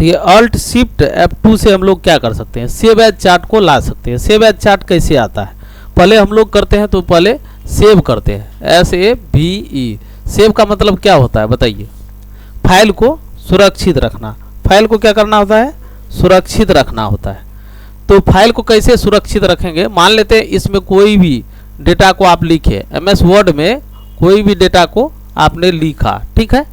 तो ये Alt Shift F2 से हम लोग क्या कर सकते हैं, सेव एज चार्ट को ला सकते हैं। सेव एज चार्ट कैसे आता है, पहले हम लोग करते हैं तो पहले सेव करते हैं, SAVE। सेव का मतलब क्या होता है बताइए, फाइल को सुरक्षित रखना। फाइल को क्या करना होता है, सुरक्षित रखना होता है। तो फाइल को कैसे सुरक्षित रखेंगे, मान लेते हैं इसमें कोई भी डेटा को आप लिखे, MS वर्ड में कोई भी डेटा को आपने लिखा, ठीक है,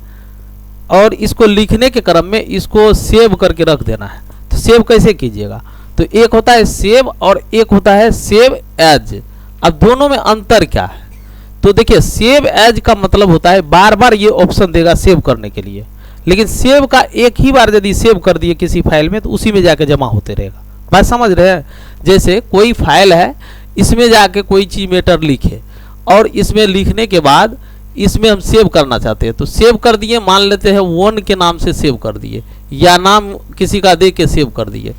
और इसको लिखने के क्रम में इसको सेव करके रख देना है। तो सेव कैसे कीजिएगा, तो एक होता है सेव और एक होता है सेव एज। अब दोनों में अंतर क्या है, तो देखिए सेव एज का मतलब होता है बार बार ये ऑप्शन देगा सेव करने के लिए, लेकिन सेव का एक ही बार यदि सेव कर दिए किसी फाइल में तो उसी में जाके जमा होते रहेगा। बात समझ रहे हैं, जैसे कोई फाइल है, इसमें जाके कोई चीज मैटर लिखे और इसमें लिखने के बाद इसमें हम सेव करना चाहते हैं, तो सेव कर दिए, मान लेते हैं 1 के नाम से सेव कर दिए या नाम किसी का दे के सेव कर दिए,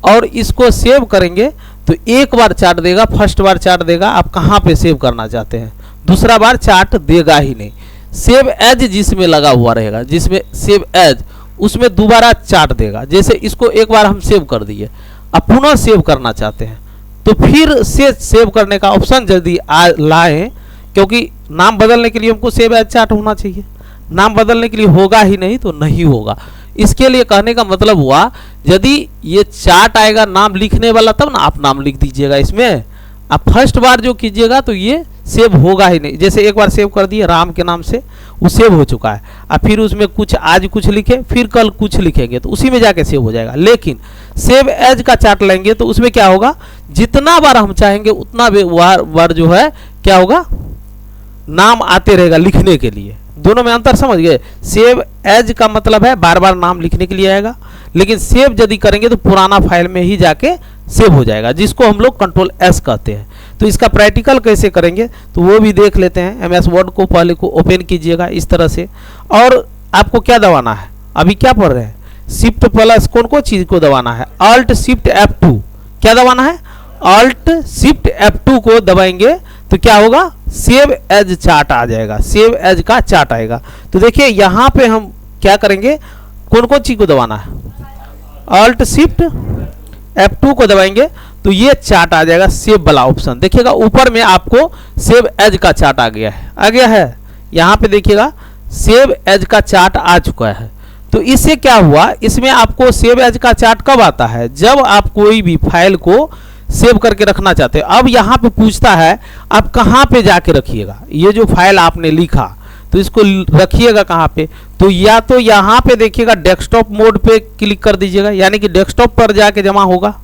और इसको सेव करेंगे तो एक बार चार्ट देगा, फर्स्ट बार चार्ट देगा आप कहाँ पे सेव करना चाहते हैं, दूसरा बार चार्ट देगा ही नहीं। सेव एज जिसमें लगा हुआ रहेगा, जिसमें सेव एज, उसमें दोबारा चार्ट देगा। जैसे इसको एक बार हम सेव कर दिए, अब पुनः सेव करना चाहते हैं तो फिर से सेव करने का ऑप्शन यदि लाएं, क्योंकि नाम बदलने के लिए हमको सेव एज चार्ट होना चाहिए, नाम बदलने के लिए होगा ही नहीं तो नहीं होगा। इसके लिए कहने का मतलब हुआ, यदि ये चार्ट आएगा नाम लिखने वाला तब ना आप नाम लिख दीजिएगा इसमें। आप फर्स्ट बार जो कीजिएगा तो ये सेव होगा ही नहीं। जैसे एक बार सेव कर दिए राम के नाम से, वो सेव हो चुका है, अब फिर उसमें कुछ आज कुछ लिखे, फिर कल कुछ लिखेंगे तो उसी में जाके सेव हो जाएगा। लेकिन सेव एज का चार्ट लेंगे तो उसमें क्या होगा, जितना बार हम चाहेंगे उतना बार जो है क्या होगा, नाम आते रहेगा लिखने के लिए। दोनों में अंतर समझ गए। सेव एज का मतलब है बार बार नाम लिखने के लिए आएगा, लेकिन सेव यदि करेंगे तो पुराना फाइल में ही जाके सेव हो जाएगा, जिसको हम लोग Ctrl S कहते हैं। तो इसका प्रैक्टिकल कैसे करेंगे तो वो भी देख लेते हैं। MS वर्ड को पहले को ओपन कीजिएगा इस तरह से, और आपको क्या दबाना है, अभी क्या पढ़ रहे हैं, शिफ्ट प्लस कौन को चीज को दबाना है, Alt Shift F2। क्या दबाना है, Alt Shift F2 को दबाएंगे तो क्या होगा, सेव एज चार्ट आ जाएगा, सेव एज का चार्ट आएगा। तो देखिए यहाँ पे हम क्या करेंगे, कौन कौन चीज को दबाना है, Alt Shift F2 को दबाएंगे तो ये चार्ट आ जाएगा, सेव वाला ऑप्शन। देखिएगा ऊपर में आपको सेव एज का चार्ट आ गया है, यहाँ पे देखिएगा सेव एज का चार्ट आ चुका है। तो इससे क्या हुआ, इसमें आपको सेव एज का चार्ट कब आता है, जब आप कोई भी फाइल को सेव करके रखना चाहते हैं। अब यहाँ पे पूछता है आप कहाँ पे जाके रखिएगा, ये जो फाइल आपने लिखा तो इसको रखिएगा कहाँ पे, तो या तो यहाँ पे देखिएगा डेस्कटॉप मोड पे क्लिक कर दीजिएगा, यानी कि डेस्कटॉप पर जाके जमा होगा,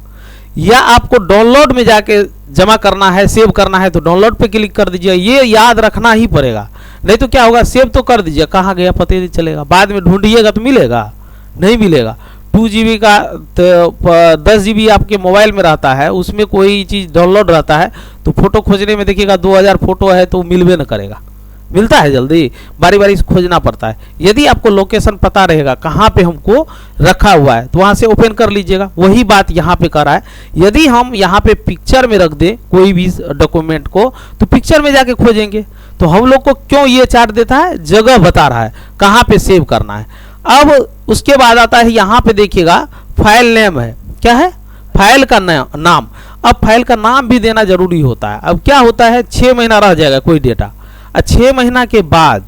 या आपको डाउनलोड में जाके जमा करना है, सेव करना है तो डाउनलोड पे क्लिक कर दीजिएगा। ये याद रखना ही पड़ेगा, नहीं तो क्या होगा, सेव तो कर दीजिए, कहाँ गया पता नहीं चलेगा, बाद में ढूंढिएगा तो मिलेगा नहीं मिलेगा। 2 GB का 10 GB आपके मोबाइल में रहता है, उसमें कोई चीज़ डाउनलोड रहता है तो फोटो खोजने में देखिएगा 2000 फोटो है तो मिलवे न करेगा, मिलता है जल्दी, बारी बारी से खोजना पड़ता है। यदि आपको लोकेशन पता रहेगा कहाँ पे हमको रखा हुआ है तो वहाँ से ओपन कर लीजिएगा। वही बात यहाँ पे कर रहा है, यदि हम यहाँ पे पिक्चर में रख दें कोई भी डॉक्यूमेंट को तो पिक्चर में जाके खोजेंगे तो हम लोग को क्यों ये चार्ट देता है, जगह बता रहा है कहाँ पे सेव करना है। अब उसके बाद आता है यहाँ पे देखिएगा फाइल नेम है, क्या है, फाइल का नाम। अब फाइल का नाम भी देना जरूरी होता है। अब क्या होता है, 6 महीना रह जाएगा कोई डेटा, 6 महीना के बाद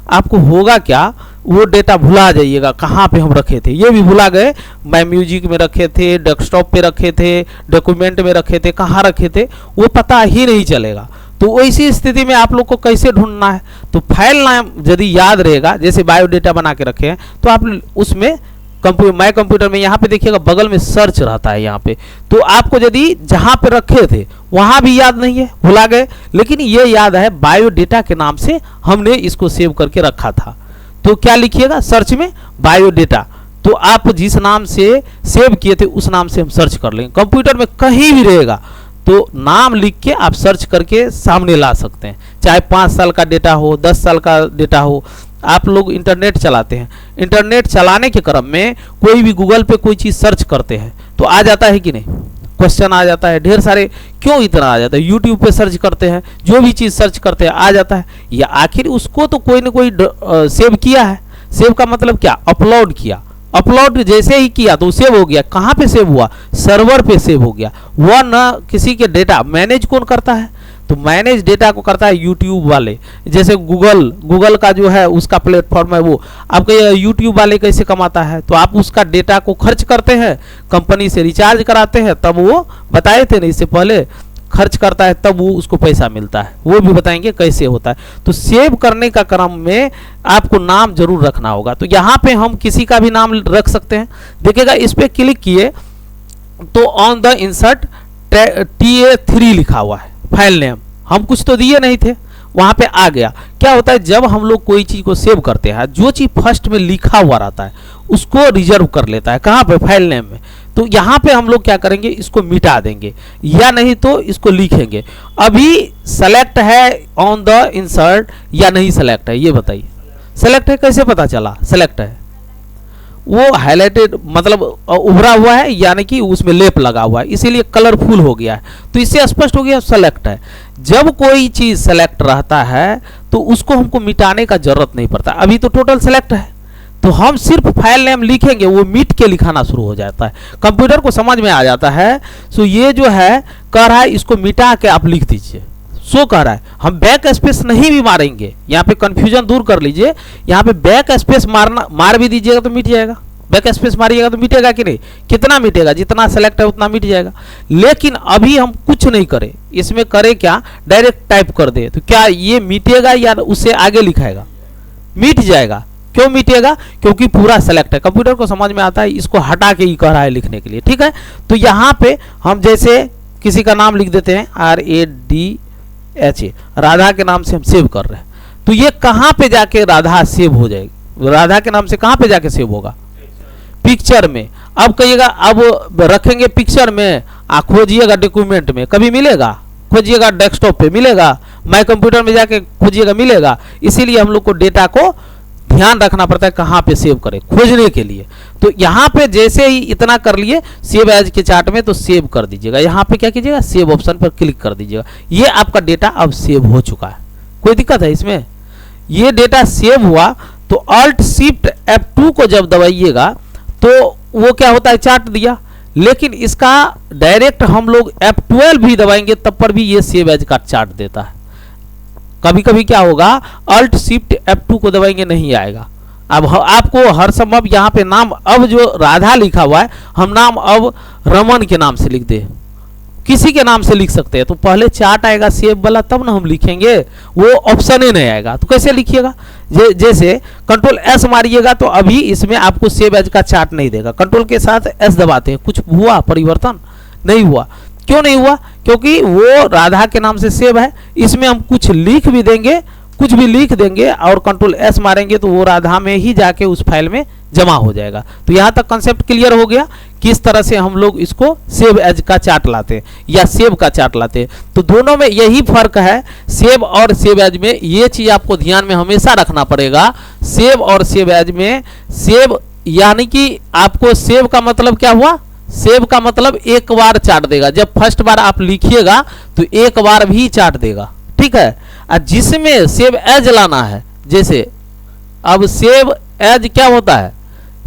आपको होगा क्या, वो डेटा भुला जाइएगा कहाँ पे हम रखे थे, ये भी भुला गए, मैं म्यूजिक में रखे थे, डेस्कटॉप पे रखे थे, डॉक्यूमेंट में रखे थे, कहाँ रखे थे वो पता ही नहीं चलेगा। तो ऐसी स्थिति में आप लोग को कैसे ढूंढना है, तो फाइल नाम यदि याद रहेगा, जैसे बायोडेटा बना के रखे हैं तो आप उसमें माई कंप्यूटर में यहाँ पे देखिएगा बगल में सर्च रहता है यहाँ पे, तो आपको यदि जहाँ पे रखे थे वहाँ भी याद नहीं है, भुला गए, लेकिन ये याद है बायोडेटा के नाम से हमने इसको सेव करके रखा था, तो क्या लिखिएगा सर्च में बायोडेटा, तो आप जिस नाम से सेव किए थे उस नाम से हम सर्च कर लेंगे। कंप्यूटर में कहीं भी रहेगा तो नाम लिख के आप सर्च करके सामने ला सकते हैं, चाहे 5 साल का डेटा हो, 10 साल का डेटा हो। आप लोग इंटरनेट चलाते हैं, इंटरनेट चलाने के क्रम में कोई भी गूगल पे कोई चीज़ सर्च करते हैं तो आ जाता है कि नहीं, क्वेश्चन आ जाता है ढेर सारे, क्यों इतना आ जाता है, यूट्यूब पे सर्च करते हैं, जो भी चीज़ सर्च करते हैं आ जाता है, या आखिर उसको तो कोई ना कोई सेव किया है। सेव का मतलब क्या, अपलोड किया, अपलोड जैसे ही किया तो सेव हो गया। कहाँ पे सेव हुआ? सर्वर पे सेव हो गया। वह न किसी के डेटा मैनेज कौन करता है? तो मैनेज डेटा को करता है यूट्यूब वाले। जैसे गूगल का जो है उसका प्लेटफॉर्म है, वो आपके यूट्यूब वाले कैसे कमाता है? तो आप उसका डेटा को खर्च करते हैं, कंपनी से रिचार्ज कराते हैं, तब वो बताए थे ना इससे पहले, खर्च करता है तब वो उसको पैसा मिलता है। वो भी बताएंगे कैसे होता है। तो सेव करने का क्रम में आपको नाम जरूर रखना होगा। तो यहाँ पे हम किसी का भी नाम रख सकते हैं। देखिएगा इस पर क्लिक किए तो ऑन द इंसर्ट TA3 लिखा हुआ है फाइल नेम। हम कुछ तो दिए नहीं थे, वहां पे आ गया। क्या होता है जब हम लोग कोई चीज को सेव करते हैं, जो चीज फर्स्ट में लिखा हुआ रहता है उसको रिजर्व कर लेता है। कहाँ पे? फाइल नेम में। तो यहाँ पे हम लोग क्या करेंगे, इसको मिटा देंगे या नहीं तो इसको लिखेंगे। अभी सेलेक्ट है ऑन द इंसर्ट या नहीं सेलेक्ट है, ये बताइए। सेलेक्ट है, कैसे पता चला सेलेक्ट है? वो हाईलाइटेड मतलब उभरा हुआ है, यानी कि उसमें लेप लगा हुआ है, इसीलिए कलरफुल हो गया है। तो इससे स्पष्ट हो गया सेलेक्ट है। जब कोई चीज सेलेक्ट रहता है तो उसको हमको मिटाने का जरूरत नहीं पड़ता। अभी तो टोटल सेलेक्ट है, तो हम सिर्फ फाइल नेम लिखेंगे, वो मिट के लिखाना शुरू हो जाता है। कंप्यूटर को समझ में आ जाता है। सो ये जो है कह रहा है इसको मिटा के आप लिख दीजिए, सो कह रहा है। हम बैक स्पेस नहीं भी मारेंगे, यहाँ पे कंफ्यूजन दूर कर लीजिए। यहाँ पे बैक स्पेस मार भी दीजिएगा तो मिट जाएगा। बैक स्पेस मारिएगा तो मिटेगा कि नहीं? कितना मिटेगा? जितना सेलेक्ट है उतना मिट जाएगा। लेकिन अभी हम कुछ नहीं करें, इसमें करें क्या, डायरेक्ट टाइप कर दे, तो क्या ये मिटेगा या उससे आगे लिखाएगा? मिट जाएगा। क्यों मिटेगा? क्योंकि पूरा सेलेक्ट है। कंप्यूटर को समझ में आता है, इसको हटा के ही कह रहा है लिखने के लिए। ठीक है, तो यहाँ पे हम जैसे किसी का नाम लिख देते हैं RADHA, राधा के नाम से हम सेव कर रहे हैं। तो ये कहाँ पे जाके राधा सेव हो जाएगी? राधा के नाम से कहाँ पे जाके सेव होगा? पिक्चर में। अब कहिएगा अब रखेंगे पिक्चर में, खोजिएगा डॉक्यूमेंट में, कभी मिलेगा? खोजिएगा डेस्कटॉप पे मिलेगा, माई कंप्यूटर में जाके खोजिएगा मिलेगा। इसीलिए हम लोग को डेटा को ध्यान रखना पड़ता है कहाँ पे सेव करें खोजने के लिए। तो यहाँ पे जैसे ही इतना कर लिए सेव एज के चार्ट में, तो सेव कर दीजिएगा। यहाँ पे क्या कीजिएगा, सेव ऑप्शन पर क्लिक कर दीजिएगा। ये आपका डेटा अब सेव हो चुका है। कोई दिक्कत है इसमें? ये डेटा सेव हुआ तो Alt Shift F2 को जब दबाइएगा तो वो क्या होता है, चार्ट दिया। लेकिन इसका डायरेक्ट हम लोग F12 भी दबाएंगे तब पर भी ये सेव एज का चार्ट देता है। कभी कभी क्या होगा, Alt Shift F2 को दबाएंगे नहीं आएगा। अब आपको हर संभव यहाँ पे नाम अब जो राधा लिखा हुआ है, हम नाम अब रमन के नाम से लिख दे, किसी के नाम से लिख सकते हैं। तो पहले चार्ट आएगा सेव वाला, तब ना हम लिखेंगे, वो ऑप्शन ही नहीं आएगा। तो कैसे लिखिएगा? जैसे Ctrl S मारिएगा तो अभी इसमें आपको सेव एज का चार्ट नहीं देगा। कंट्रोल के साथ S दबाते हैं, कुछ हुआ परिवर्तन? नहीं हुआ। क्यों नहीं हुआ? क्योंकि वो राधा के नाम से सेव है। इसमें हम कुछ लिख भी देंगे, कुछ भी लिख देंगे और Ctrl S मारेंगे तो वो राधा में ही जाके उस फाइल में जमा हो जाएगा। तो यहाँ तक कंसेप्ट क्लियर हो गया किस तरह से हम लोग इसको सेव एज का चार्ट लाते हैं या सेव का चार्ट लाते हैं। तो दोनों में यही फर्क है, सेव और सेव एज में। ये चीज आपको ध्यान में हमेशा रखना पड़ेगा। सेव और सेव एज में, सेव यानी कि आपको सेव का मतलब क्या हुआ, सेव का मतलब एक बार चार्ट देगा। जब फर्स्ट बार आप लिखिएगा तो एक बार भी चार्ट देगा। ठीक है, और जिसमें सेव एज लाना है, जैसे अब सेव एज क्या होता है,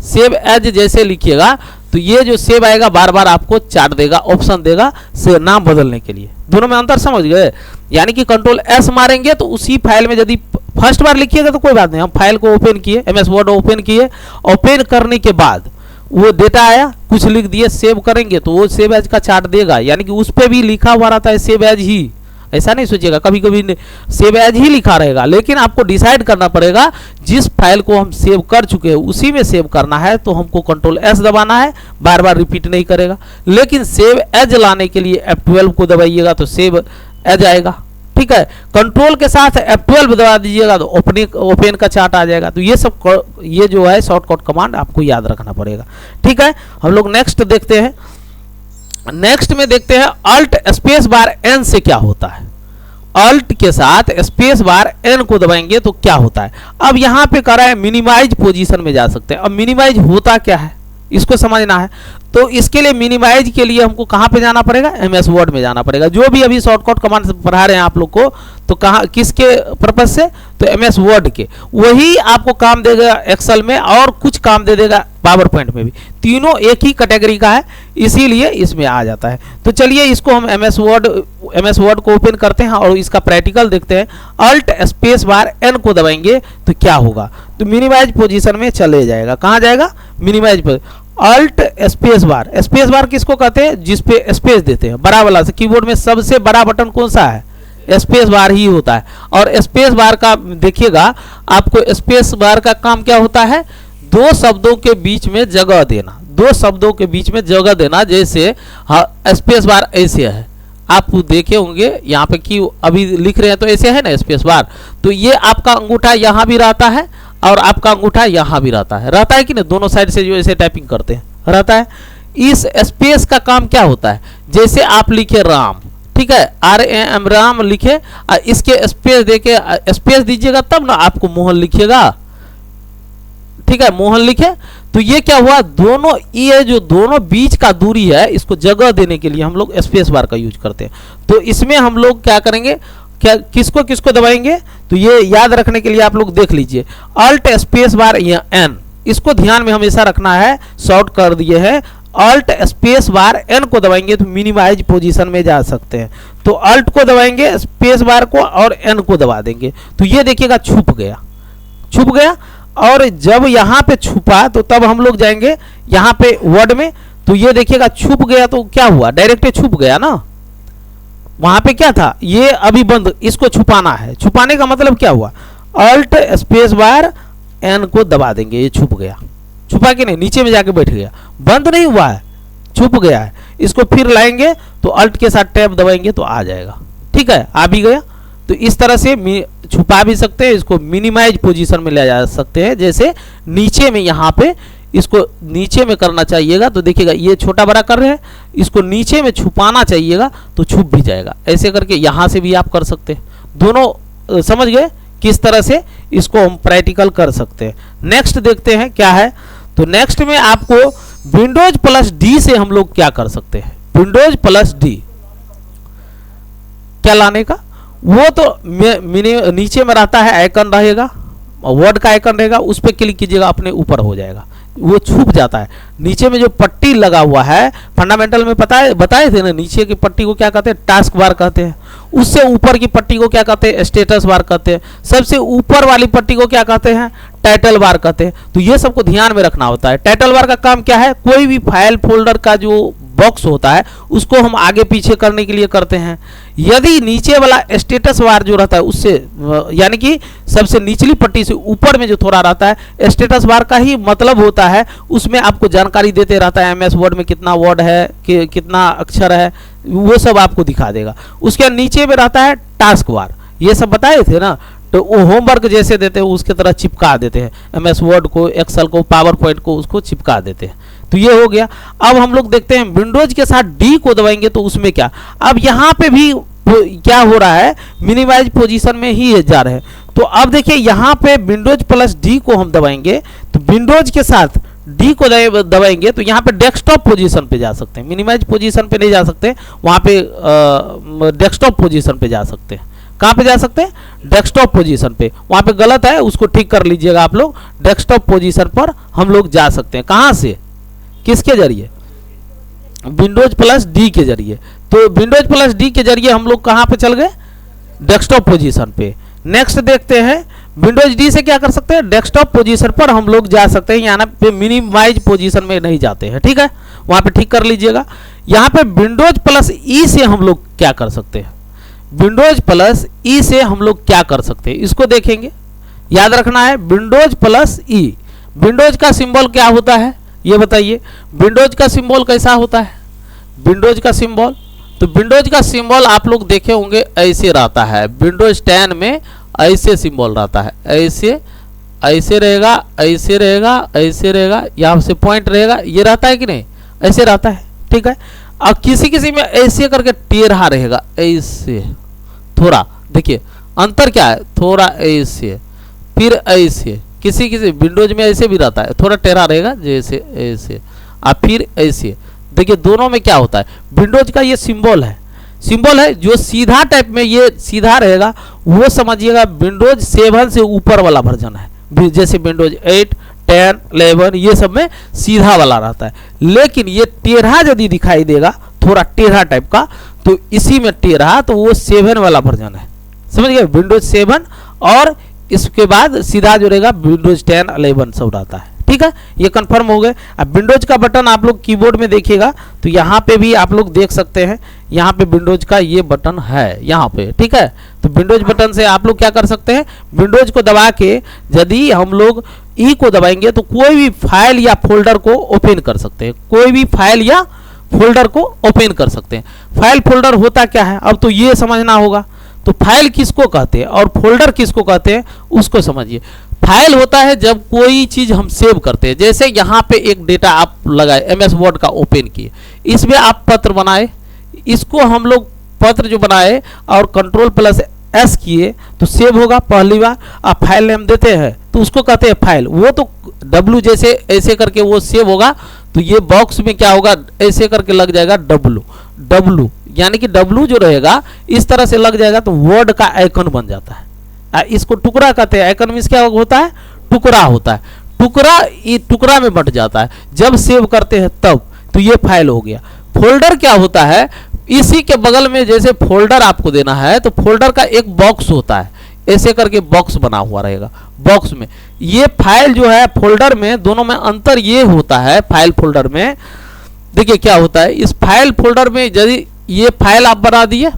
सेव एज जैसे लिखिएगा तो ये जो सेव आएगा बार बार आपको चार्ट देगा, ऑप्शन देगा से नाम बदलने के लिए। दोनों में अंतर समझ गए? यानी कि Ctrl S मारेंगे तो उसी फाइल में यदि फर्स्ट बार लिखिएगा तो कोई बात नहीं, हम फाइल को ओपन किए, MS वर्ड ओपन किए, ओपन करने के बाद वो डेटा आया, कुछ लिख दिए, सेव करेंगे तो वो सेव एज का चार्ट देगा। यानी कि उस पर भी लिखा हुआ रहता है सेव एज ही, ऐसा नहीं सोचिएगा, कभी कभी सेव एज ही लिखा रहेगा। लेकिन आपको डिसाइड करना पड़ेगा जिस फाइल को हम सेव कर चुके हैं उसी में सेव करना है, तो हमको Ctrl S दबाना है, बार बार रिपीट नहीं करेगा। लेकिन सेव एज लाने के लिए F12 को दबाइएगा तो सेव एज आएगा। ठीक है, कंट्रोल के साथ F12 दबा दीजिएगा तो ओपन का चार्ट आ जाएगा। तो ये सब ये जो है शॉर्टकट कमांड आपको याद रखना पड़ेगा। ठीक है, हम लोग नेक्स्ट देखते हैं। नेक्स्ट में देखते हैं Alt स्पेस बार N से क्या होता है। Alt के साथ स्पेस बार N को दबाएंगे तो क्या होता है। अब यहाँ पे कह रहा है मिनिमाइज पोजीशन में जा सकते हैं। अब मिनिमाइज होता क्या है इसको समझना है। तो इसके लिए मिनिमाइज के लिए हमको कहाँ पे जाना पड़ेगा, MS वर्ड में जाना पड़ेगा। जो भी अभी शॉर्टकट कमांड पढ़ा रहे हैं आप लोग को, तो कहाँ किसके पर्पज से, तो MS वर्ड के। वही आपको काम देगा एक्सेल में और कुछ काम दे देगा पावर पॉइंट में भी, तीनों एक ही कैटेगरी का है, इसीलिए इसमें आ जाता है। तो चलिए इसको हम एमएस वर्ड को ओपन करते हैं और इसका प्रैक्टिकल देखते हैं। अल्ट स्पेस बार एन को दबाएंगे तो क्या होगा, तो मिनिमाइज पोजीशन में चले जाएगा। कहाँ जाएगा, minimise position. Alt space bar किसको कहते हैं, जिसपे स्पेस देते हैं बड़ा वाला से। कीबोर्ड में सबसे बड़ा बटन कौन सा है, स्पेस बार ही होता है। और स्पेस बार का देखिएगा आपको, स्पेस बार का काम क्या होता है, दो शब्दों के बीच में जगह देना, दो शब्दों के बीच में जगह देना। जैसे स्पेस बार ऐसे है, आप देखे होंगे यहाँ पे कि अभी लिख रहे हैं तो ऐसे है ना स्पेस बार, तो ये आपका अंगूठा यहाँ भी रहता है और आपका अंगूठा यहाँ भी रहता है कि नहीं, दोनों साइड से जो ऐसे टाइपिंग करते हैं रहता है। इस स्पेस का काम क्या होता है, जैसे आप लिखे राम, ठीक है, RAM राम लिखे, इसके स्पेस देके स्पेस दीजिएगा तब ना आपको मोहन लिखिएगा, ठीक है, मोहन लिखे। तो ये क्या हुआ, दोनों ये जो दोनों बीच का दूरी है इसको जगह देने के लिए हम लोग स्पेस बार का यूज करते हैं। तो इसमें हम लोग क्या करेंगे, क्या किसको किसको दबाएंगे, तो ये याद रखने के लिए आप लोग देख लीजिए, अल्ट स्पेस बार या एन, इसको ध्यान में हमेशा रखना है, शॉर्ट कर दिए हैं। अल्ट स्पेस बार एन को दबाएंगे तो मिनिमाइज पोजीशन में जा सकते हैं। तो अल्ट को दबाएंगे, स्पेस बार को और एन को दबा देंगे, तो ये देखिएगा छुप गया। और जब यहाँ पे छुपा तो तब हम लोग जाएंगे यहाँ पे वर्ड में, तो ये देखिएगा छुप गया, तो क्या हुआ, डायरेक्ट छुप गया ना। वहां पे क्या था, ये अभी बंद, इसको छुपाना है। छुपाने का मतलब क्या हुआ, अल्ट स्पेस बार एन को दबा देंगे, ये छुप गया। छुपा के नहीं, नीचे में जाके बैठ गया, बंद नहीं हुआ है, छुप गया है। इसको फिर लाएंगे तो अल्ट के साथ टैब दबाएंगे तो आ जाएगा, ठीक है, आ भी गया। तो इस तरह से छुपा भी सकते हैं, इसको मिनिमाइज पोजीशन में ले जा सकते हैं। जैसे नीचे में यहाँ पे इसको नीचे में करना चाहिएगा, तो देखिएगा ये छोटा बड़ा कर रहे हैं, इसको नीचे में छुपाना चाहिएगा तो छुप भी जाएगा। ऐसे करके यहाँ से भी आप कर सकते हैं। दोनों समझ गए किस तरह से इसको हम प्रैक्टिकल कर सकते हैं। नेक्स्ट देखते हैं क्या है, तो नेक्स्ट में आपको विंडोज प्लस डी से हम लोग क्या कर सकते हैं। विंडोज प्लस डी क्या लाने का, वो तो नीचे में रहता है, आइकन रहेगा, वर्ड का आइकन रहेगा, उस पर क्लिक कीजिएगा, अपने ऊपर हो जाएगा, वो छुप जाता है। नीचे में जो पट्टी लगा हुआ है, फंडामेंटल में बताए थे ना, नीचे की पट्टी को क्या कहते हैं, टास्क बार कहते हैं। उससे ऊपर की पट्टी को क्या कहते हैं, स्टेटस बार कहते हैं। सबसे ऊपर वाली पट्टी को क्या कहते हैं, टाइटल बार कहते हैं। तो ये सबको ध्यान में रखना होता है। टाइटल बार का काम क्या है, कोई भी फाइल फोल्डर का जो बॉक्स होता है उसको हम आगे पीछे करने के लिए करते हैं। यदि नीचे वाला स्टेटस बार जो रहता है उससे, यानी कि सबसे निचली पट्टी से ऊपर में जो थोड़ा रहता है, स्टेटस बार का ही मतलब होता है, उसमें आपको जानकारी देते रहता है, एमएस वर्ड में कितना वर्ड है, कितना अक्षर है, वो सब आपको दिखा देगा। उसके नीचे में रहता है टास्क बार, ये सब बताए थे ना, तो वो होमवर्क जैसे देते हैं उसके तरह चिपका देते हैं, एमएस वर्ड को, एक्सेल को, पावर पॉइंट को, उसको चिपका देते हैं। तो ये हो गया। अब हम लोग देखते हैं विंडोज के साथ डी को दबाएंगे तो उसमें क्या, अब यहाँ पे भी क्या हो रहा है, मिनिमाइज पोजीशन में ही जा रहे हैं। तो अब देखिए यहाँ पे विंडोज प्लस डी को हम दबाएंगे, तो विंडोज के साथ डी को दबाएंगे तो यहाँ पे डेस्कटॉप पोजीशन पे जा सकते हैं, मिनिमाइज पोजीशन पे नहीं जा सकते, वहाँ पे डेस्कटॉप पोजीशन पे जा सकते हैं। कहाँ पे जा सकते हैं, डेस्कटॉप पोजीशन पे। वहाँ पे गलत है, उसको ठीक कर लीजिएगा आप लोग। डेस्कटॉप पोजीशन पर हम लोग जा सकते हैं, कहाँ से, किसके जरिए, विंडोज प्लस डी के जरिए। तो विंडोज प्लस डी के जरिए हम लोग कहाँ पे चल गए, डेस्कटॉप पोजीशन पे। नेक्स्ट देखते हैं, विंडोज डी से क्या कर सकते हैं, डेस्कटॉप पोजीशन पर हम लोग जा सकते हैं, यहाँ पे मिनिमाइज पोजीशन में नहीं जाते हैं, ठीक है, वहाँ पे ठीक कर लीजिएगा। यहाँ पे विंडोज प्लस ई से हम लोग क्या कर सकते हैं, विंडोज प्लस ई से हम लोग क्या कर सकते हैं, इसको देखेंगे, याद रखना है। विंडोज प्लस ई, विंडोज का सिंबल क्या होता है ये बताइए, विंडोज का सिंबल कैसा होता है, विंडोज का सिंबल, तो विंडोज का सिंबल आप लोग देखे होंगे ऐसे रहता है। विंडोज 10 में ऐसे सिंबल रहता है, ऐसे ऐसे रहेगा, ऐसे रहेगा, ऐसे रहेगा, यहाँ से पॉइंट रहेगा, ये रहता है कि नहीं, ऐसे रहता है, ठीक है। और किसी किसी में ऐसे करके टेढ़ा रहेगा, ऐसे थोड़ा, देखिए अंतर क्या है, थोड़ा ऐसे फिर ऐसे, किसी किसी विंडोज में ऐसे भी रहता है, थोड़ा टेढ़ा रहेगा, जैसे ऐसे और फिर ऐसे। देखिए दोनों में क्या होता है, विंडोज का ये सिंबल है जो सीधा टाइप में ये सीधा रहेगा, वो समझिएगा विंडोज 7 से ऊपर वाला वर्जन है। जैसे विंडोज 8, 10, 11 ये सब में सीधा वाला रहता है। लेकिन ये टेढ़ा यदि दिखाई देगा, थोड़ा टेढ़ा टाइप का, तो इसी में टेढ़ा, तो वो 7 वाला वर्जन है। समझ गए, विंडोज 7 और इसके बाद सीधा जो रहेगा विंडोज 10, 11 सब रहता है। ठीक है, ये कंफर्म हो गए। अब विंडोज का बटन आप लोग कीबोर्ड में देखिएगा तो यहाँ पे भी आप लोग देख सकते हैं, यहाँ पे विंडोज का ये बटन है यहाँ पे। ठीक है, तो विंडोज बटन से आप लोग क्या कर सकते हैं, विंडोज को दबा के यदि हम लोग ई को दबाएंगे तो कोई भी फाइल या फोल्डर को ओपन कर सकते हैं, कोई भी फाइल या फोल्डर को ओपन कर सकते हैं। फाइल फोल्डर होता क्या है अब तो ये समझना होगा। तो फाइल किसको कहते हैं और फोल्डर किसको कहते हैं उसको समझिए। फाइल होता है जब कोई चीज हम सेव करते हैं, जैसे यहाँ पे एक डेटा आप लगाए, एमएस वर्ड का ओपन किए, इसमें आप पत्र बनाए, इसको हम लोग पत्र जो बनाए और Ctrl+S किए तो सेव होगा पहली बार। आप फाइल नेम देते हैं तो उसको कहते हैं फाइल, वो तो W जैसे ऐसे करके वो सेव होगा। तो ये बॉक्स में क्या होगा, ऐसे करके लग जाएगा W, यानी कि W जो रहेगा इस तरह से लग जाएगा तो वर्ड का आइकन बन जाता है। इसको टुकड़ा कहते हैं। आइकन मींस क्या होता है, टुकड़ा होता है। टुकड़ा ये टुकड़ा में बंट जाता है जब सेव करते हैं तब। तो ये फाइल हो गया। फोल्डर क्या होता है, इसी के बगल में जैसे फोल्डर आपको देना है तो फोल्डर का एक बॉक्स होता है, ऐसे करके बॉक्स बना हुआ रहेगा। बॉक्स में ये फाइल जो है, फोल्डर में दोनों में अंतर ये होता है। फाइल फोल्डर में देखिए क्या होता है, इस फाइल फोल्डर में यदि ये फाइल आप बना दिए,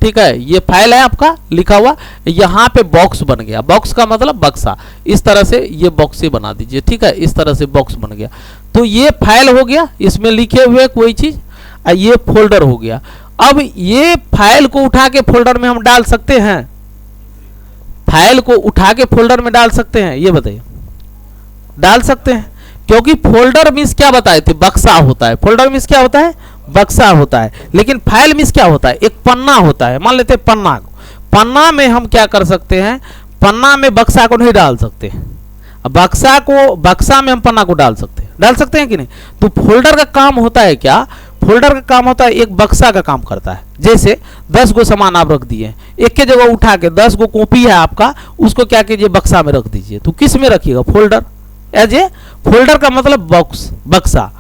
ठीक है, ये फाइल है आपका लिखा हुआ, यहाँ पे बॉक्स बन गया। बॉक्स का मतलब बक्सा, इस तरह से ये बॉक्स ही बना दीजिए। ठीक है, इस तरह से बॉक्स बन गया तो ये फाइल हो गया, इसमें लिखे हुए कोई चीज, ये फोल्डर हो गया। अब ये फाइल को उठा के फोल्डर में हम डाल सकते हैं, फाइल को उठा के फोल्डर में डाल सकते हैं, ये बताइए। डाल सकते हैं, क्योंकि फोल्डर मीन्स क्या बताए थे, बक्सा होता है। फोल्डर मीन्स क्या होता है, बक्सा होता है। लेकिन फाइल मीन्स क्या होता है, एक पन्ना होता है। मान लेते हैं पन्ना को, पन्ना में हम क्या कर सकते हैं, पन्ना में बक्सा को नहीं डाल सकते, बक्सा में हम पन्ना को डाल सकते हैं कि नहीं। तो फोल्डर का काम होता है क्या, फोल्डर का काम होता है एक बक्सा का काम करता है। जैसे 10 गो सामान आप रख दिए, एक के जगह उठा के 10 गो कॉपी है आपका, उसको क्या कीजिए, बक्सा में रख दीजिए। तो किस में रखिएगा, फोल्डर। एज ए फोल्डर का मतलब बॉक्स, बक्सा,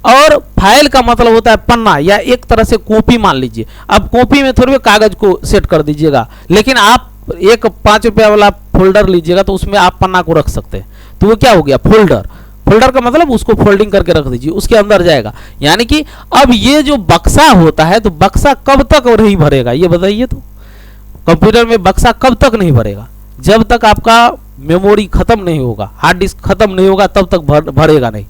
और फाइल का मतलब होता है पन्ना या एक तरह से कॉपी मान लीजिए। अब कॉपी में थोड़ी कागज को सेट कर दीजिएगा, लेकिन आप एक 5 रुपया वाला फोल्डर लीजिएगा तो उसमें आप पन्ना को रख सकते हैं। तो वो क्या हो गया, फोल्डर। फोल्डर का मतलब उसको फोल्डिंग करके रख दीजिए, उसके अंदर जाएगा। यानी कि अब ये जो बक्सा होता है तो बक्सा कब तक नहीं भरेगा, ये बताइए। तो कंप्यूटर में बक्सा कब तक नहीं भरेगा, जब तक आपका मेमोरी खत्म नहीं होगा, हार्ड डिस्क खत्म नहीं होगा, तब तक भरेगा नहीं।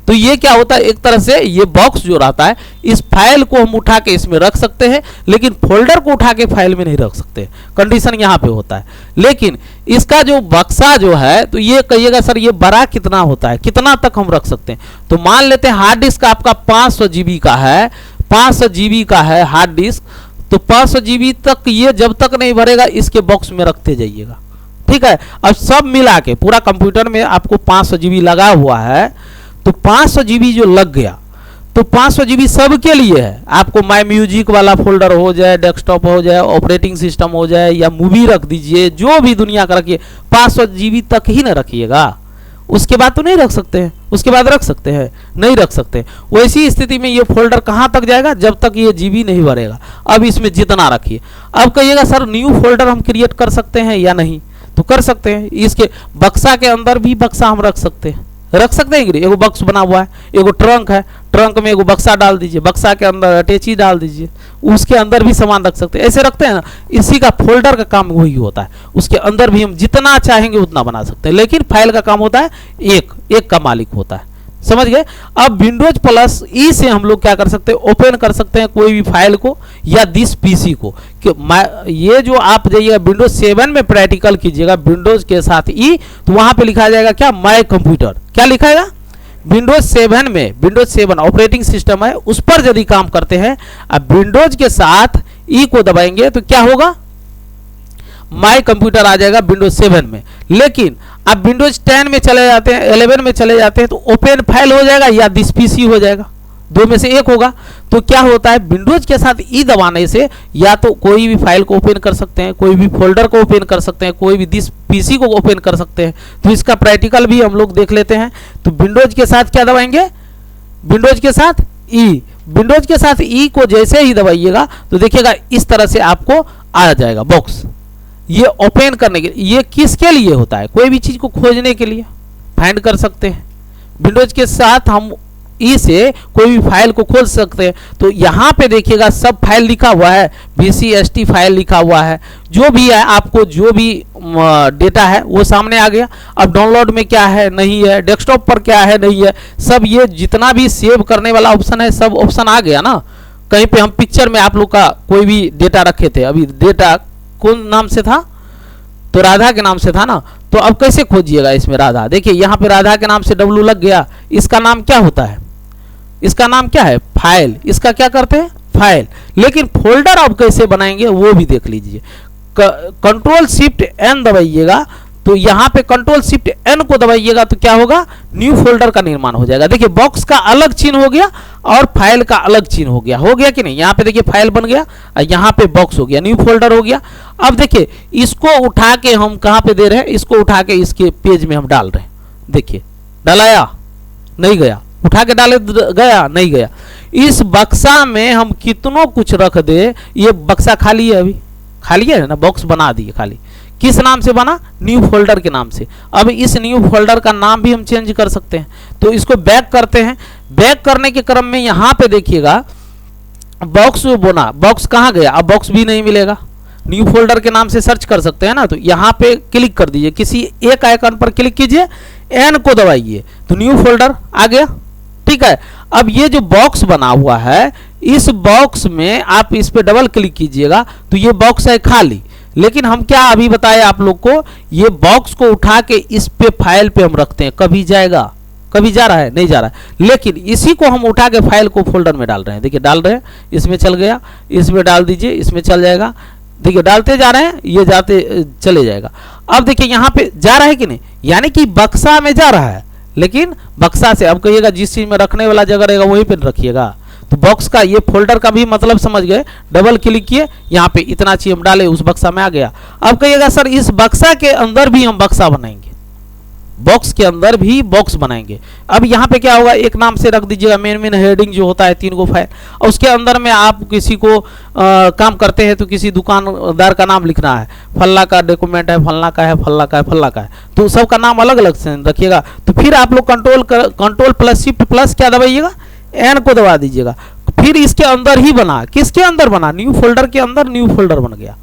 तो ये क्या होता है, एक तरह से ये बॉक्स जो रहता है, इस फाइल को हम उठा के इसमें रख सकते हैं, लेकिन फोल्डर को उठा के फाइल में नहीं रख सकते। कंडीशन यहाँ पे होता है। लेकिन इसका जो बक्सा जो है, तो ये कहिएगा सर ये बड़ा कितना होता है, कितना तक हम रख सकते हैं। तो मान लेते हैं हार्ड डिस्क आपका 500 GB का है, 500 GB का है हार्ड डिस्क, तो 500 GB तक ये जब तक नहीं भरेगा इसके बॉक्स में रखते जाइएगा। ठीक है, अब सब मिला के पूरा कंप्यूटर में आपको 500 GB लगा हुआ है, तो 500 GB जो लग गया, तो 500 GB सबके लिए है। आपको माई म्यूजिक वाला फोल्डर हो जाए, डेस्कटॉप हो जाए, ऑपरेटिंग सिस्टम हो जाए, या मूवी रख दीजिए, जो भी दुनिया का रखिए, 500 GB तक ही ना रखिएगा। उसके बाद तो नहीं रख सकते हैं, उसके बाद रख सकते हैं, नहीं रख सकते। वैसी स्थिति में ये फोल्डर कहाँ तक जाएगा, जब तक ये GB नहीं भरेगा। अब इसमें जितना रखिए। अब कहिएगा सर न्यू फोल्डर हम क्रिएट कर सकते हैं या नहीं, तो कर सकते हैं। इसके बक्सा के अंदर भी बक्सा हम रख सकते हैं कि नहीं। एगो बक्स बना हुआ है, एगो ट्रंक है, ट्रंक में एगो बक्सा डाल दीजिए, बक्सा के अंदर अटैची डाल दीजिए, उसके अंदर भी सामान रख सकते हैं। ऐसे रखते हैं ना, इसी का फोल्डर का काम वही होता है। उसके अंदर भी हम जितना चाहेंगे उतना बना सकते हैं, लेकिन फाइल का काम होता है एक का मालिक होता है। समझ गए। अब विंडोज प्लस ई से हम लोग क्या कर सकते हैं, ओपन कर सकते हैं कोई भी फाइल को या दिस पीसी को। ये जो आप जाइएगा विंडोज 7 में प्रैक्टिकल कीजिएगा विंडोज के साथ ई, तो वहां पे लिखा जाएगा क्या, माय कंप्यूटर। क्या लिखाएगा, विंडोज 7 में, विंडोज 7 ऑपरेटिंग सिस्टम है, उस पर यदि काम करते हैं, अब विंडोज के साथ ई को दबाएंगे तो क्या होगा, माय कंप्यूटर आ जाएगा विंडोज 7 में। लेकिन अब विंडोज 10 में चले जाते हैं, 11 में चले जाते हैं, तो ओपन फाइल हो जाएगा या दिस पीसी हो जाएगा, दो में से एक होगा। तो क्या होता है, विंडोज के साथ ई दबाने से या तो कोई भी फाइल को ओपन कर सकते हैं, कोई भी फोल्डर को ओपन कर सकते हैं, कोई भी दिस पीसी को ओपन कर सकते हैं। तो इसका प्रैक्टिकल भी हम लोग देख लेते हैं। तो विंडोज के साथ क्या दबाएंगे, विंडोज के साथ ई, विंडोज के साथ ई को जैसे ही दबाइएगा तो देखिएगा इस तरह से आपको आ जाएगा बॉक्स। ये ओपन करने के, ये किसके लिए होता है, कोई भी चीज को खोजने के लिए फाइंड कर सकते हैं। विंडोज के साथ हम ई से कोई भी फाइल को खोज सकते हैं। तो यहाँ पे देखिएगा सब फाइल लिखा हुआ है, VCST फाइल लिखा हुआ है, जो भी है आपको जो भी डेटा है वो सामने आ गया। अब डाउनलोड में क्या है नहीं है, डेस्कटॉप पर क्या है नहीं है, सब ये जितना भी सेव करने वाला ऑप्शन है सब ऑप्शन आ गया ना। कहीं पे हम पिक्चर में आप लोग का कोई भी डेटा रखे थे, अभी डेटा कौन नाम से था, तो राधा के नाम से था ना। तो अब कैसे खोजिएगा इसमें राधा, देखिए यहाँ पे राधा के नाम से W लग गया। इसका नाम क्या होता है, इसका नाम क्या है, फाइल। इसका क्या करते हैं, फाइल। लेकिन फोल्डर अब कैसे बनाएंगे वो भी देख लीजिए। कंट्रोल शिफ्ट एन दबाइएगा, तो यहाँ पे कंट्रोल शिफ्ट एन को दबाइएगा तो क्या होगा, न्यू फोल्डर का निर्माण हो जाएगा। देखिए बॉक्स का अलग चिन्ह हो गया और फाइल का अलग चिन्ह हो गया कि नहीं। यहाँ पे देखिए फाइल बन गया और यहाँ पे बॉक्स हो गया, न्यू फोल्डर हो गया। अब देखिए इसको उठा के हम कहाँ पे दे रहे हैं, इसको उठा के इसके पेज में हम डाल रहे हैं। देखिए डलाया नहीं गया, उठा के डाले गया नहीं गया। इस बक्सा में हम कितनों कुछ रख दे, ये बक्सा खाली है, अभी खाली है ना, बॉक्स बना दिए खाली। किस नाम से बना, न्यू फोल्डर के नाम से। अब इस न्यू फोल्डर का नाम भी हम चेंज कर सकते हैं। तो इसको बैक करते हैं। बैक करने के क्रम में यहाँ पे देखिएगा बॉक्स बना, बॉक्स कहाँ गया, अब बॉक्स भी नहीं मिलेगा। न्यू फोल्डर के नाम से सर्च कर सकते हैं ना, तो यहाँ पे क्लिक कर दीजिए, किसी एक आइकन पर क्लिक कीजिए, एन को दबाइए तो न्यू फोल्डर आ गया। ठीक है, अब ये जो बॉक्स बना हुआ है, इस बॉक्स में आप इस पे डबल क्लिक कीजिएगा तो ये बॉक्स है खाली। लेकिन हम क्या अभी बताए आप लोग को, ये बॉक्स को उठा के इस पे फाइल पे हम रखते हैं, कभी जाएगा, कभी जा रहा है नहीं जा रहा है। लेकिन इसी को हम उठा के फाइल को फोल्डर में डाल रहे हैं। देखिए डाल रहे हैं, इसमें चल गया, इसमें डाल दीजिए, इसमें चल जाएगा। देखिए डालते जा रहे हैं, ये जाते चले जाएगा। अब देखिए यहाँ पे जा रहा है कि नहीं, यानी कि बक्सा में जा रहा है। लेकिन बक्सा से अब कहिएगा जिस चीज में रखने वाला जगह रहेगा वहीं पे रखिएगा। तो बॉक्स का ये फोल्डर का भी मतलब समझ गए। डबल क्लिक किए, यहाँ पे इतना चीज हम डाले, उस बक्सा में आ गया। अब कहिएगा सर इस बक्सा के अंदर भी हम बक्सा बनाएंगे, बॉक्स के अंदर भी बॉक्स बनाएंगे। अब यहाँ पे क्या होगा, एक नाम से रख दीजिएगा मेन हेडिंग जो होता है 3 गो फाइल, और उसके अंदर में आप किसी को काम करते हैं तो किसी दुकानदार का नाम लिखना है, फल्ला का डॉक्यूमेंट है, फल्ला का है, फल्ला का है, फल्ला का है, तो सबका नाम अलग अलग से रखिएगा। तो फिर आप लोग कंट्रोल प्लस शिफ्ट प्लस क्या दबाइएगा, एन को दबा दीजिएगा। फिर इसके अंदर ही बना, किसके अंदर बना, न्यू फोल्डर के अंदर न्यू फोल्डर बन गया।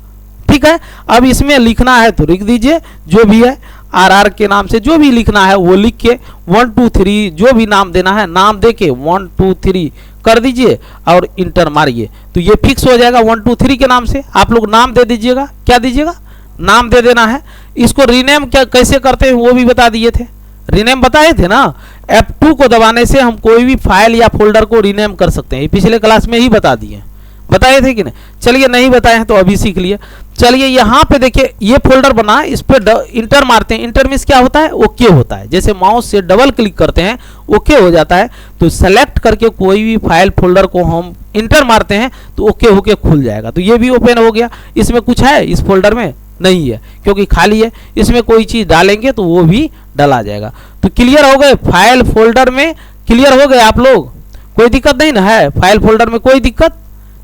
ठीक है, अब इसमें लिखना है तो लिख दीजिए, जो भी है RR के नाम से जो भी लिखना है वो लिख के 1 2 3 जो भी नाम देना है नाम दे के 1 2 3 कर दीजिए और इंटर मारिए, तो ये फिक्स हो जाएगा 1 2 3 के नाम से। आप लोग नाम दे दीजिएगा, क्या दीजिएगा, नाम दे देना है। इसको रीनेम क्या कैसे करते हैं वो भी बता दिए थे, रीनेम बताए थे ना। F2 को दबाने से हम कोई भी फाइल या फोल्डर को रीनेम कर सकते हैं, पिछले क्लास में ही बता दिए, बताए थे कि नहीं। चलिए नहीं बताए हैं तो अभी सीख लिए। चलिए यहाँ पे देखिए ये फोल्डर बना, इस पे इंटर मारते हैं। इंटर मींस क्या होता है, ओके होता है। जैसे माउस से डबल क्लिक करते हैं ओके हो जाता है। तो सेलेक्ट करके कोई भी फाइल फोल्डर को हम इंटर मारते हैं तो ओके होके खुल जाएगा। तो ये भी ओपन हो गया। इसमें कुछ है इस फोल्डर में नहीं है क्योंकि खाली है। इसमें कोई चीज डालेंगे तो वो भी डाला जाएगा। तो क्लियर हो गए, फाइल फोल्डर में क्लियर हो गए आप लोग, कोई दिक्कत नहीं ना है, फाइल फोल्डर में कोई दिक्कत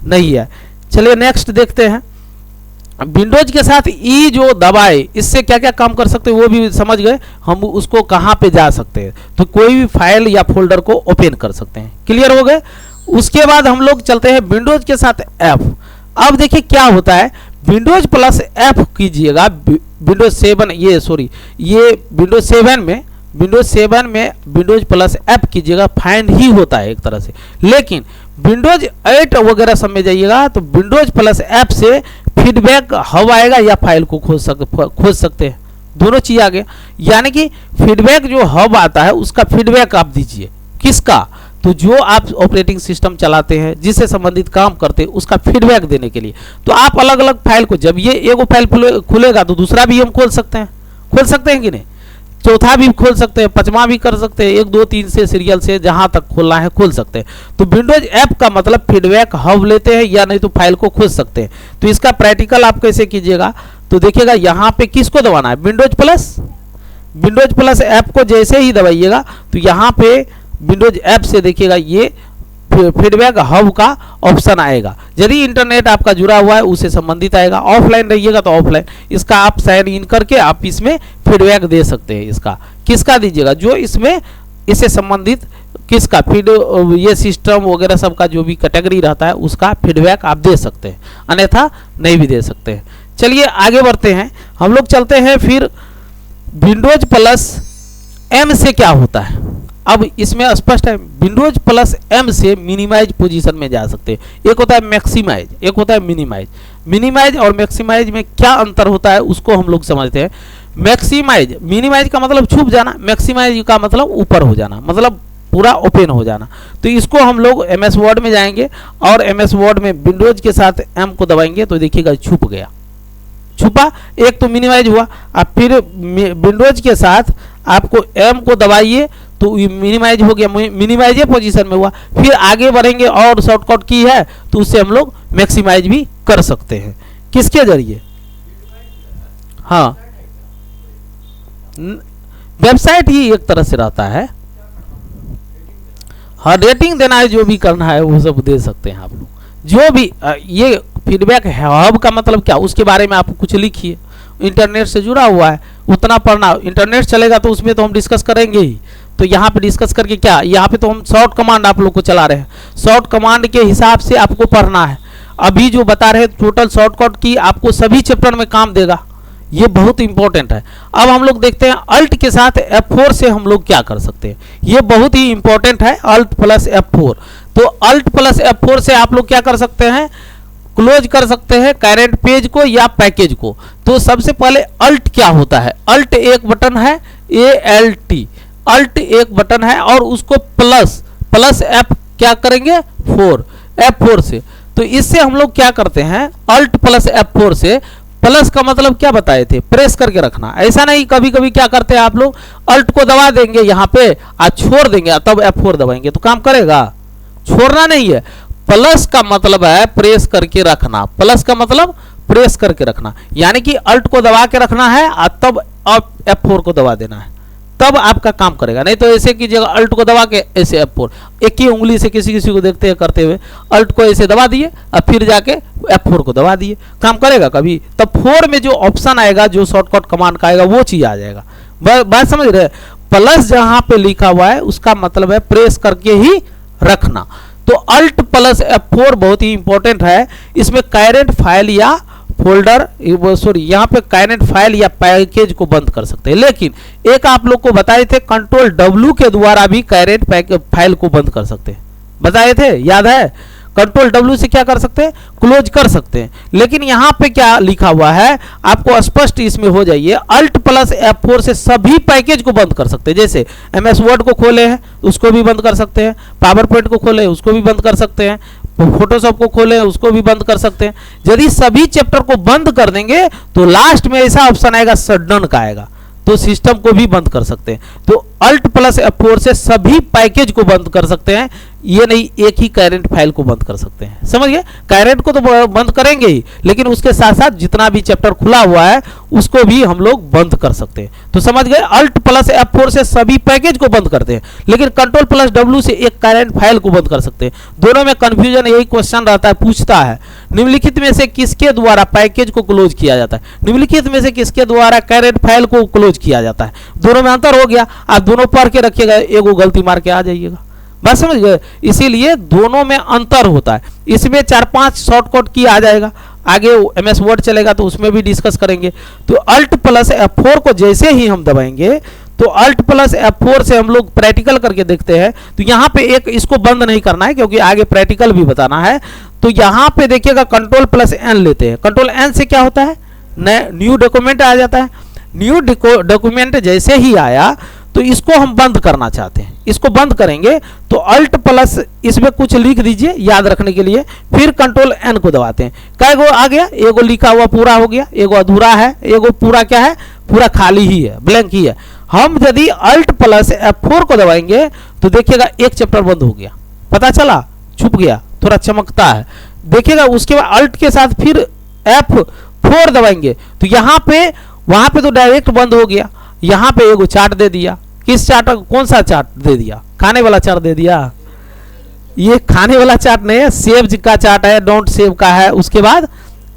नहीं है। चलिए नेक्स्ट देखते हैं। विंडोज के साथ ई जो दबाए इससे क्या क्या काम कर सकते हैं वो भी समझ गए। हम उसको कहाँ पे जा सकते हैं, तो कोई भी फाइल या फोल्डर को ओपन कर सकते हैं। क्लियर हो गए। उसके बाद हम लोग चलते हैं विंडोज के साथ एफ। अब देखिए क्या होता है, विंडोज प्लस एफ कीजिएगा। विंडोज 7 ये विंडोज 7 में विंडोज प्लस एफ कीजिएगा, फाइंड ही होता है एक तरह से। लेकिन विंडोज 8 वगैरह सब में जाइएगा तो विंडोज प्लस एफ से फीडबैक हब आएगा या फाइल को खोज सकते हैं, दोनों चीज आ गया। यानी कि फीडबैक जो हब आता है उसका फीडबैक आप दीजिए, किसका, तो जो आप ऑपरेटिंग सिस्टम चलाते हैं जिससे संबंधित काम करते हैं उसका फीडबैक देने के लिए। तो आप अलग अलग फाइल को, जब ये एगो फाइल खुलेगा तो दूसरा भी हम खोल सकते हैं कि नहीं। चौथा भी खोल सकते हैं, पांचवा भी कर सकते हैं, 1 2 3 से सीरियल से जहां तक खोलना है खोल सकते हैं। तो विंडोज ऐप का मतलब फीडबैक हब लेते हैं या नहीं तो फाइल को खोज सकते हैं। तो इसका प्रैक्टिकल आप कैसे कीजिएगा, तो देखिएगा यहाँ पे किसको दबाना है, विंडोज प्लस ऐप को जैसे ही दबाइएगा तो यहाँ पे विंडोज ऐप से देखिएगा ये फीडबैक हब का ऑप्शन आएगा। यदि इंटरनेट आपका जुड़ा हुआ है उससे संबंधित आएगा, ऑफलाइन रहिएगा तो ऑफलाइन। इसका आप साइन इन करके आप इसमें फीडबैक दे सकते हैं। इसका किसका दीजिएगा, जो इसमें इससे संबंधित किसका फीड ये सिस्टम वगैरह सबका जो भी कैटेगरी रहता है उसका फीडबैक आप दे सकते हैं, अन्यथा नहीं भी दे सकते हैं। चलिए आगे बढ़ते हैं, हम लोग चलते हैं फिर विंडोज प्लस एम से क्या होता है। अब इसमें स्पष्ट है, विंडोज प्लस एम से मिनिमाइज पोजीशन में जा सकते हैं। एक होता है मैक्सिमाइज, एक होता है मिनिमाइज। मिनिमाइज और मैक्सिमाइज में क्या अंतर होता है उसको हम लोग समझते हैं। मैक्सिमाइज, मिनिमाइज का मतलब छुप जाना, मैक्सिमाइज का मतलब ऊपर हो जाना, मतलब पूरा ओपन हो जाना। तो इसको हम लोग MS वर्ड में जाएंगे और MS वर्ड में विंडोज के साथ एम को दबाएंगे तो देखिएगा छुप गया, छुपा, एक तो मिनिमाइज हुआ। अब फिर विंडोज के साथ आपको एम को दबाइए तो मिनिमाइज हो गया, मिनिमाइज पोजीशन में हुआ। फिर आगे बढ़ेंगे और शॉर्टकट की है तो उससे हम लोग मैक्सिमाइज भी कर सकते हैं। किसके जरिए, हाँ वेबसाइट ही एक तरह से रहता है। हाँ रेटिंग देना है, जो भी करना है वो सब दे सकते हैं आप लोग। जो भी ये फीडबैक हब का मतलब क्या, उसके बारे में आप कुछ लिखिए। इंटरनेट से जुड़ा हुआ है उतना पढ़ना, इंटरनेट चलेगा तो उसमें तो हम डिस्कस करेंगे ही। तो यहाँ पे डिस्कस करके क्या, यहाँ पे तो हम शॉर्ट कमांड आप लोग को चला रहे हैं, शॉर्ट कमांड के हिसाब से आपको पढ़ना है। अभी जो बता रहे टोटल शॉर्टकट की आपको सभी चैप्टर में काम देगा, ये बहुत इंपॉर्टेंट है। अब हम लोग देखते हैं अल्ट के साथ F4 से हम लोग क्या कर सकते हैं, ये बहुत ही इंपॉर्टेंट है, अल्ट प्लस F4। तो अल्ट प्लस F4 से आप लोग क्या कर सकते हैं, क्लोज कर सकते हैं करंट पेज को या पैकेज को। तो सबसे पहले अल्ट क्या होता है, अल्ट एक बटन है, ALT, अल्ट एक बटन है और उसको प्लस F क्या करेंगे, F4 से। तो इससे हम लोग क्या करते हैं, अल्ट प्लस F4 से, प्लस का मतलब क्या बताए थे, प्रेस करके रखना। ऐसा नहीं कभी कभी क्या करते हैं आप लोग, अल्ट को दबा देंगे यहाँ पे और छोड़ देंगे तब F4 दबाएंगे तो काम करेगा, छोड़ना नहीं है। प्लस का मतलब है प्रेस करके रखना, प्लस का मतलब प्रेस करके रखना, यानी कि अल्ट को दबा के रखना है और तब F4 को दबा देना है, तब आपका काम करेगा। नहीं तो ऐसे कीजिएगा, अल्ट को दबा के ऐसे F4, एक ही उंगली से किसी किसी को देखते हैं करते हुए, अल्ट को ऐसे दबा दिए और फिर जाके F4 को दबा दिए, काम करेगा कभी। तब 4 में जो ऑप्शन आएगा, जो शॉर्टकट कमांड का आएगा वो चीज आ जाएगा। बात समझ रहे, प्लस जहां पे लिखा हुआ है उसका मतलब है प्रेस करके ही रखना। तो अल्ट प्लस F4 बहुत ही इंपॉर्टेंट है। इसमें करंट फाइल या फोल्डर, सॉरी यहाँ पे करंट फाइल या पैकेज को बंद कर सकते हैं। लेकिन एक आप लोग को बताए थे कंट्रोल W के द्वारा भी करंट फाइल को बंद कर सकते हैं, बताए थे, याद है। कंट्रोल W से क्या कर सकते हैं, क्लोज कर सकते हैं। लेकिन यहाँ पे क्या लिखा हुआ है आपको स्पष्ट इसमें हो जाइए, अल्ट प्लस F4 से सभी पैकेज को बंद कर सकते हैं। जैसे MS वर्ड को खोले हैं उसको भी बंद कर सकते हैं, पावर पॉइंट को खोले उसको भी बंद कर सकते हैं, फोटोशॉप को खोले उसको भी बंद कर सकते हैं। यदि सभी चैप्टर को बंद कर देंगे तो लास्ट में ऐसा ऑप्शन आएगा शटडाउन का आएगा, तो सिस्टम को भी बंद कर सकते हैं। तो अल्ट प्लस F4 से सभी पैकेज को बंद कर सकते हैं, ये नहीं एक ही करंट फाइल को बंद कर सकते हैं। समझ गए, करंट को तो बंद करेंगे ही, लेकिन उसके साथ साथ जितना भी चैप्टर खुला हुआ है उसको भी हम लोग बंद कर सकते हैं। तो समझ गए, अल्ट प्लस F4 से सभी पैकेज को बंद करते हैं, लेकिन कंट्रोल प्लस W से एक करंट फाइल को बंद कर सकते हैं। दोनों में कंफ्यूजन, यही क्वेश्चन रहता है, पूछता है निम्नलिखित में से किसके द्वारा पैकेज को क्लोज किया जाता है, निम्नलिखित में से किसके द्वारा करंट फाइल को क्लोज किया जाता है। दोनों में अंतर हो गया, आप दोनों पढ़ के रखिएगा, एगो गलती मार के आ जाइएगा। बात समझ गए, इसीलिए दोनों में अंतर होता है। इसमें 4-5 शॉर्टकट की आ जाएगा, आगे MS वर्ड चलेगा तो उसमें भी डिस्कस करेंगे। तो अल्ट प्लस F4 को जैसे ही हम दबाएंगे तो अल्ट प्लस F4 से हम लोग प्रैक्टिकल करके देखते हैं। तो यहाँ पे एक इसको बंद नहीं करना है क्योंकि आगे प्रैक्टिकल भी बताना है। तो यहाँ पे देखिएगा कंट्रोल प्लस N लेते हैं, कंट्रोल N से क्या होता है, न्यू डॉक्यूमेंट आ जाता है। न्यू डॉक्यूमेंट जैसे ही आया तो इसको हम बंद करना चाहते हैं, इसको बंद करेंगे तो अल्ट प्लस इसमें कुछ लिख दीजिए याद रखने के लिए, फिर कंट्रोल N को दबाते हैं। क्या गो आ गया, एगो लिखा हुआ पूरा हो गया, एगो अधूरा है, एगो पूरा क्या है, पूरा खाली ही है, ब्लैंक ही है। हम यदि अल्ट प्लस F4 को दबाएंगे तो देखिएगा एक चैप्टर बंद हो गया, पता चला, छुप गया, थोड़ा चमकता है। देखिएगा उसके बाद अल्ट के साथ फिर F4 दबाएंगे तो यहाँ पे वहां पे तो डायरेक्ट बंद हो गया। यहाँ पे एगो चार्ट दे दिया, किस चार्ट, कौन सा चार्ट दे दिया, खाने वाला चार्ट दे दिया। ये खाने वाला चार्ट नहीं है, सेव का चार्ट है, डोंट सेव का है, उसके बाद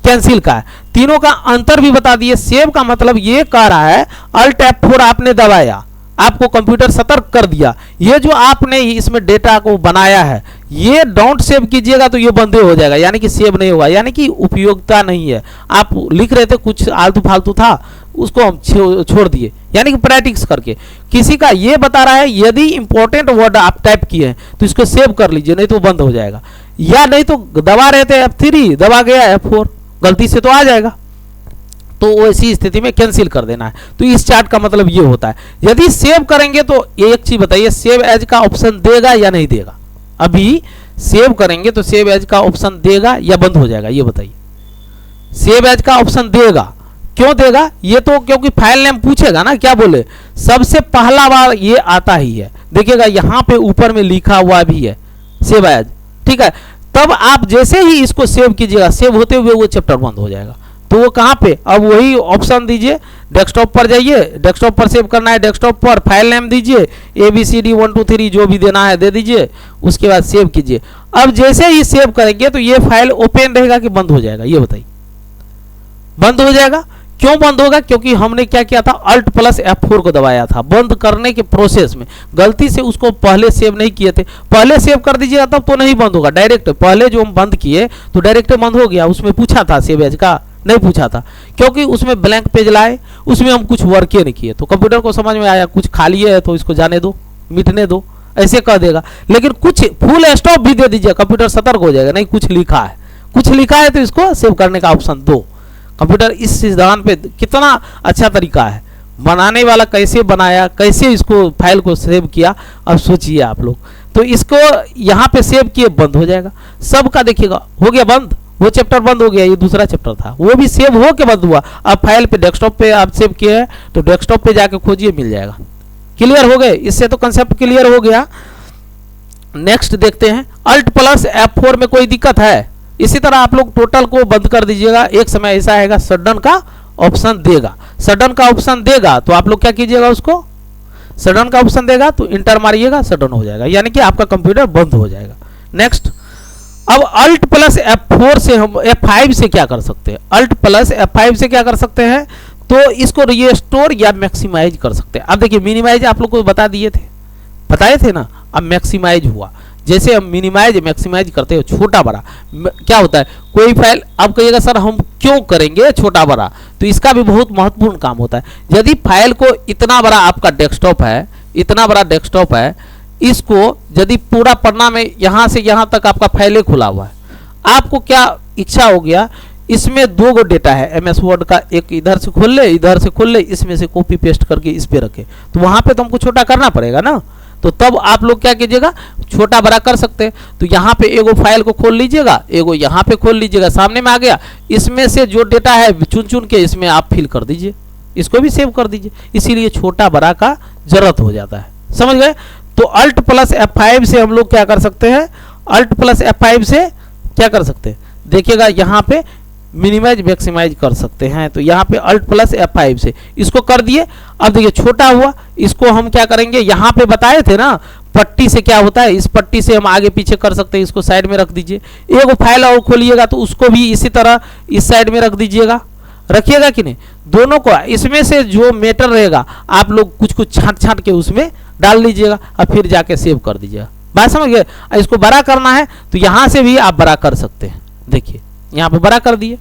कैंसिल का है। तीनों का अंतर भी बता दिए। सेव का मतलब ये कह रहा है अल्ट F4 आपने दबाया, आपको कंप्यूटर सतर्क कर दिया, ये जो आपने इसमें डेटा को बनाया है ये डोंट सेव कीजिएगा तो ये बंद हो जाएगा, यानी कि सेव नहीं होगा, यानी कि उपयोगिता नहीं है। आप लिख रहे थे कुछ आलतू फालतू था, उसको हम छोड़ दिए, यानी कि प्रैक्टिस करके। किसी का ये बता रहा है यदि इंपॉर्टेंट वर्ड आप टाइप किए हैं तो इसको सेव कर लीजिए, नहीं तो बंद हो जाएगा। या नहीं तो दबा रहे थे F3, दबा गया F4, गलती से तो आ जाएगा, तो ऐसी स्थिति में कैंसिल कर देना है। तो इस चार्ट का मतलब ये होता है। यदि सेव करेंगे तो एक चीज बताइए, सेव एज का ऑप्शन देगा या नहीं देगा? अभी सेव करेंगे तो सेव एज का ऑप्शन देगा या बंद हो जाएगा, ये बताइए। सेव एज का ऑप्शन देगा, क्यों देगा? ये तो क्योंकि फाइल नेम पूछेगा ना, क्या बोले, सबसे पहला बार ये आता ही है। देखिएगा यहाँ पे ऊपर में लिखा हुआ भी है सेव एज, ठीक है। तब आप जैसे ही इसको सेव कीजिएगा, सेव होते हुए वो चैप्टर बंद हो जाएगा। तो वो कहाँ पे, अब वही ऑप्शन दीजिए, डेस्कटॉप पर जाइए, डेस्कटॉप पर सेव करना है, डेस्कटॉप पर फाइल नेम दीजिए, ABCD 1 2 3 जो भी देना है दे दीजिए, उसके बाद सेव कीजिए। अब जैसे ही सेव करेंगे तो ये फाइल ओपन रहेगा कि बंद हो जाएगा, ये बताइए। बंद हो जाएगा। क्यों बंद होगा? क्योंकि हमने क्या किया था, अल्ट प्लस F4 को दबाया था बंद करने के प्रोसेस में, गलती से उसको पहले सेव नहीं किए थे। पहले सेव कर दीजिएगा तब तो नहीं बंद होगा, डायरेक्ट पहले जो हम बंद किए तो डायरेक्ट बंद हो गया। उसमें पूछा था सेव एज का, नहीं पूछा था, क्योंकि उसमें ब्लैंक पेज लाए, उसमें हम कुछ वर्क नहीं किए, तो कंप्यूटर को समझ में आया कुछ खाली है तो इसको जाने दो, मिटने दो, ऐसे कह देगा। लेकिन कुछ फुल स्टॉप भी दे दीजिए, कंप्यूटर सतर्क हो जाएगा, नहीं कुछ लिखा है, कुछ लिखा है तो इसको सेव करने का ऑप्शन दो। कंप्यूटर इस सिद्धांत पे कितना अच्छा तरीका है, बनाने वाला कैसे बनाया, कैसे इसको फाइल को सेव किया, अब सोचिए आप लोग। तो इसको यहाँ पे सेव किए, बंद हो जाएगा सबका। देखिएगा हो गया बंद, वो चैप्टर बंद हो गया, ये दूसरा चैप्टर था वो भी सेव हो के बंद हुआ। अब फाइल पे डेस्कटॉप पे आप सेव किए हैं तो डेस्कटॉप पे जाके खोजिए, मिल जाएगा। क्लियर हो गए? इससे तो कंसेप्ट क्लियर हो गया। नेक्स्ट देखते हैं, अल्ट प्लस F4 में कोई दिक्कत है? इसी तरह आप लोग टोटल को बंद कर दीजिएगा। एक समय ऐसा आएगा सडन का ऑप्शन देगा, सडन का ऑप्शन देगा तो आप लोग क्या कीजिएगा, उसको सडन का ऑप्शन देगा तो इंटर मारिएगा, सडन हो जाएगा, यानी कि आपका कंप्यूटर बंद हो जाएगा। नेक्स्ट, अब अल्ट प्लस F4 से हम F5 से क्या कर सकते हैं? अल्ट प्लस F5 से क्या कर सकते हैं? तो इसको रिस्टोर या मैक्सिमाइज कर सकते हैं। अब देखिए मिनिमाइज आप लोग को बताए थे ना, अब मैक्सिमाइज हुआ। जैसे हम मिनिमाइज मैक्सिमाइज करते हो छोटा बड़ा, क्या होता है, कोई फाइल, अब कहिएगा सर हम क्यों करेंगे छोटा बड़ा, तो इसका भी बहुत महत्वपूर्ण काम होता है। यदि फाइल को इतना बड़ा आपका डेस्कटॉप है, इतना बड़ा डेस्कटॉप है, इसको यदि पूरा पढ़ना में यहाँ से यहाँ तक आपका फाइल खुला हुआ है, आपको क्या इच्छा हो गया, इसमें 2 गो डेटा है MS वर्ड का, एक इधर से खोल ले, इधर से खोल ले, इसमें से कॉपी पेस्ट करके इस पे रखे, तो वहां पे तो हमको छोटा करना पड़ेगा ना। तो तब आप लोग क्या कीजिएगा, छोटा बड़ा कर सकते हैं। तो यहाँ पे एगो फाइल को खोल लीजिएगा, एगो यहाँ पे खोल लीजिएगा, सामने में आ गया, इसमें से जो डेटा है चुन चुन के इसमें आप फिल कर दीजिए, इसको भी सेव कर दीजिए। इसीलिए छोटा बड़ा का जरूरत हो जाता है, समझ गए? तो अल्ट प्लस F5 से हम लोग क्या कर सकते हैं, अल्ट प्लस F5 से क्या कर सकते हैं, देखिएगा यहाँ पे मिनिमाइज मैक्सिमाइज कर सकते हैं। तो यहाँ पे अल्ट प्लस F5 से इसको कर दिए। अब देखिए छोटा हुआ, इसको हम क्या करेंगे, यहाँ पे बताए थे ना पट्टी से क्या होता है, इस पट्टी से हम आगे पीछे कर सकते हैं, इसको साइड में रख दीजिए। एक फाइल और खोलिएगा तो उसको भी इसी तरह इस साइड में रख दीजिएगा, रखिएगा कि नहीं, दोनों को। इसमें से जो मैटर रहेगा आप लोग कुछ कुछ छांट छांट के उसमें डाल लीजिएगा और फिर जाके सेव कर दीजिएगा। बात समझ गए? इसको बड़ा करना है तो यहाँ से भी आप बड़ा कर सकते हैं। देखिए यहाँ पे बड़ा कर दिए,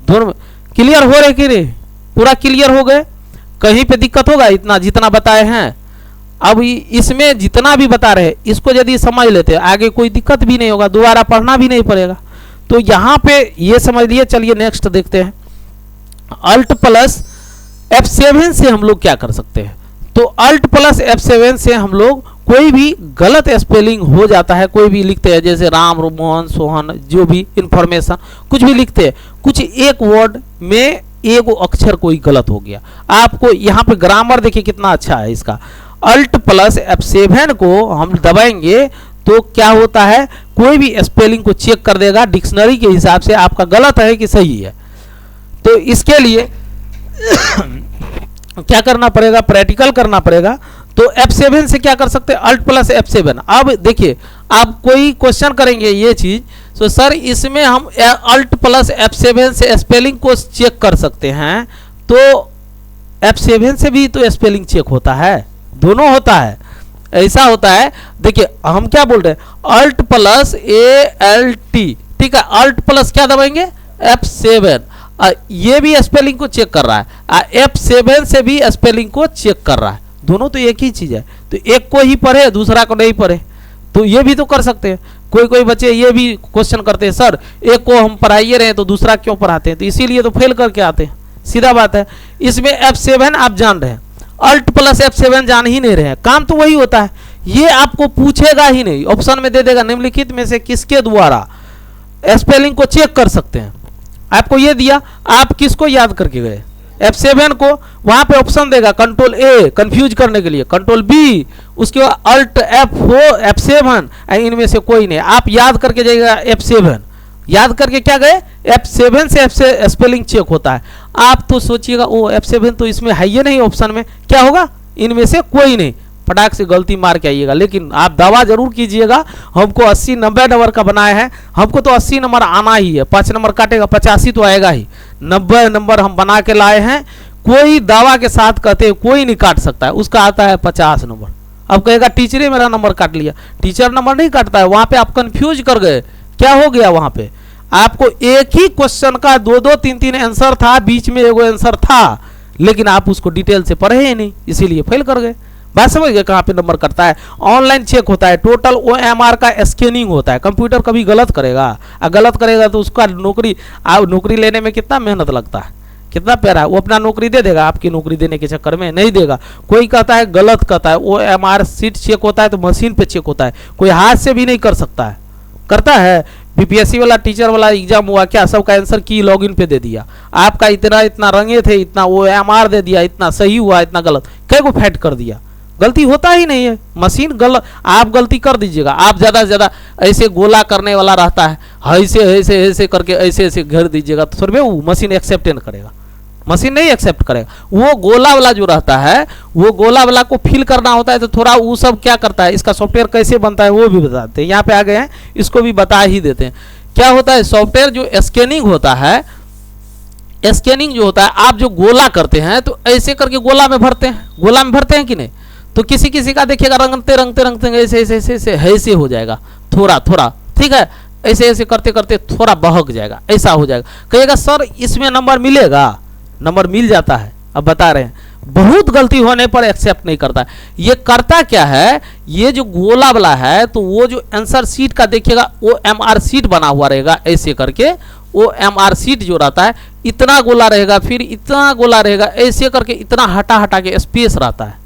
दोनों क्लियर हो रहे कि नहीं, पूरा क्लियर हो गए? कहीं पे दिक्कत होगा? इतना जितना बताए हैं, अब इसमें जितना भी बता रहे इसको यदि समझ लेते आगे कोई दिक्कत भी नहीं होगा, दोबारा पढ़ना भी नहीं पड़ेगा। तो यहाँ पे ये समझ लिए। चलिए नेक्स्ट देखते हैं, अल्ट प्लस F7 से हम लोग क्या कर सकते हैं। तो अल्ट प्लस F7 से हम लोग कोई भी गलत स्पेलिंग हो जाता है, कोई भी लिखते हैं, जैसे राम, मोहन, सोहन, जो भी इंफॉर्मेशन कुछ भी लिखते हैं, कुछ एक वर्ड में एगो अक्षर कोई गलत हो गया। आपको यहाँ पे ग्रामर देखिए कितना अच्छा है इसका। अल्ट प्लस F7 को हम दबाएंगे तो क्या होता है, कोई भी स्पेलिंग को चेक कर देगा डिक्शनरी के हिसाब से आपका गलत है कि सही है। तो इसके लिए क्या करना पड़ेगा, प्रैक्टिकल करना पड़ेगा। तो F7 से क्या कर सकते हैं, अल्ट प्लस F7। अब देखिए आप कोई क्वेश्चन करेंगे ये चीज, तो सर इसमें हम अल्ट प्लस F7 से स्पेलिंग को चेक कर सकते हैं, तो F7 से भी तो स्पेलिंग चेक होता है, दोनों होता है, ऐसा होता है। देखिए हम क्या बोल रहे हैं, अल्ट प्लस ALT, ठीक है, अल्ट प्लस क्या दबाएंगे F7, ये भी स्पेलिंग को चेक कर रहा है, F7 से भी स्पेलिंग को चेक कर रहा है, दोनों तो एक ही चीज है। तो एक को ही पढ़े दूसरा को नहीं पढ़े, तो ये भी तो कर सकते हैं। कोई कोई बच्चे ये भी क्वेश्चन करते हैं, सर एक को हम पढ़ाइए रहे हैं तो दूसरा क्यों पढ़ाते हैं, तो इसीलिए तो फेल करके आते हैं, सीधा बात है। इसमें F7 आप जान रहे हैं, अल्ट प्लस F7 जान ही नहीं रहे हैं, काम तो वही होता है। ये आपको पूछेगा ही नहीं, ऑप्शन में दे देगा निम्नलिखित में से किसके द्वारा स्पेलिंग को चेक कर सकते हैं। आपको ये दिया, आप किसको याद करके गए, F7 को, वहां पे ऑप्शन देगा कंट्रोल A कंफ्यूज करने के लिए, कंट्रोल B, उसके बाद अल्ट F7, इनमें से कोई नहीं, आप याद करके जाइएगा F7, याद करके क्या गए F7 से स्पेलिंग चेक होता है। आप तो सोचिएगा ओ F7 तो इसमें है ही नहीं ऑप्शन में, क्या होगा, इनमें से कोई नहीं, फटाक से गलती मार के आइएगा। लेकिन आप दावा जरूर कीजिएगा, हमको 80-90 नंबर का बनाया है, हमको तो 80 नंबर आना ही है, 5 नंबर काटेगा 85 तो आएगा ही, 90 नंबर हम बना के लाए हैं। कोई दावा के साथ कहते हैं कोई नहीं काट सकता है, उसका आता है 50 नंबर। अब कहेगा टीचर मेरा नंबर काट लिया, टीचर नंबर नहीं काटता है, वहां पे आप कंफ्यूज कर गए, क्या हो गया, वहां पे आपको एक ही क्वेश्चन का 2-2 3-3 आंसर था, बीच में एगो आंसर था, लेकिन आप उसको डिटेल से पढ़े ही नहीं, इसीलिए फेल कर गए। बात समझ गए कहाँ पे नंबर करता है, ऑनलाइन चेक होता है, टोटल OMR का स्कैनिंग होता है। कंप्यूटर कभी गलत करेगा, गलत करेगा तो उसका नौकरी लेने में कितना मेहनत लगता है, कितना प्यारा, वो अपना नौकरी दे देगा, आपकी नौकरी देने के चक्कर में नहीं देगा। कोई कहता है गलत कहता है, OMR सीट चेक होता है तो मशीन पे चेक होता है, कोई हाथ से भी नहीं कर सकता है, करता है। BPSC वाला टीचर वाला एग्जाम हुआ क्या, सबका आंसर की लॉगिन पे दे दिया, आपका इतना रंगे थे, इतना OMR दे दिया, इतना सही हुआ, इतना गलत, कई को फैट कर दिया। गलती होता ही नहीं है, मशीन गलत, आप गलती कर दीजिएगा, आप ज़्यादा से ज़्यादा ऐसे गोला करने वाला रहता है, ऐसे ऐसे ऐसे करके ऐसे ऐसे घेर दीजिएगा तो फिर वो मशीन एक्सेप्ट नहीं करेगा, मशीन नहीं एक्सेप्ट करेगा। वो गोला वाला जो रहता है, वो गोला वाला को फिल करना होता है, तो थोड़ा वो सब क्या करता है, इसका सॉफ्टवेयर कैसे बनता है वो भी बताते हैं, यहाँ पे आ गए हैं, इसको भी बता ही देते हैं। क्या होता है, सॉफ्टवेयर जो स्कैनिंग होता है, स्कैनिंग जो होता है, आप जो गोला करते हैं तो ऐसे करके गोला में भरते हैं, गोला में भरते हैं कि नहीं, तो किसी किसी का देखिएगा रंगते रंगते रंगते ऐसे ऐसे ऐसे ऐसे हो जाएगा, थोड़ा थोड़ा, ठीक है, ऐसे ऐसे करते करते थोड़ा बहक जाएगा, ऐसा हो जाएगा। कहिएगा सर इसमें नंबर मिलेगा, नंबर मिल जाता है, अब बता रहे हैं, बहुत गलती होने पर एक्सेप्ट नहीं करता। ये करता क्या है, ये जो गोला वाला है, तो वो जो आंसर सीट का देखिएगा OMR सीट बना हुआ रहेगा, ऐसे करके OMR सीट जो रहता है, इतना गोला रहेगा, फिर इतना गोला रहेगा, ऐसे करके इतना हटा हटा के स्पेस रहता है।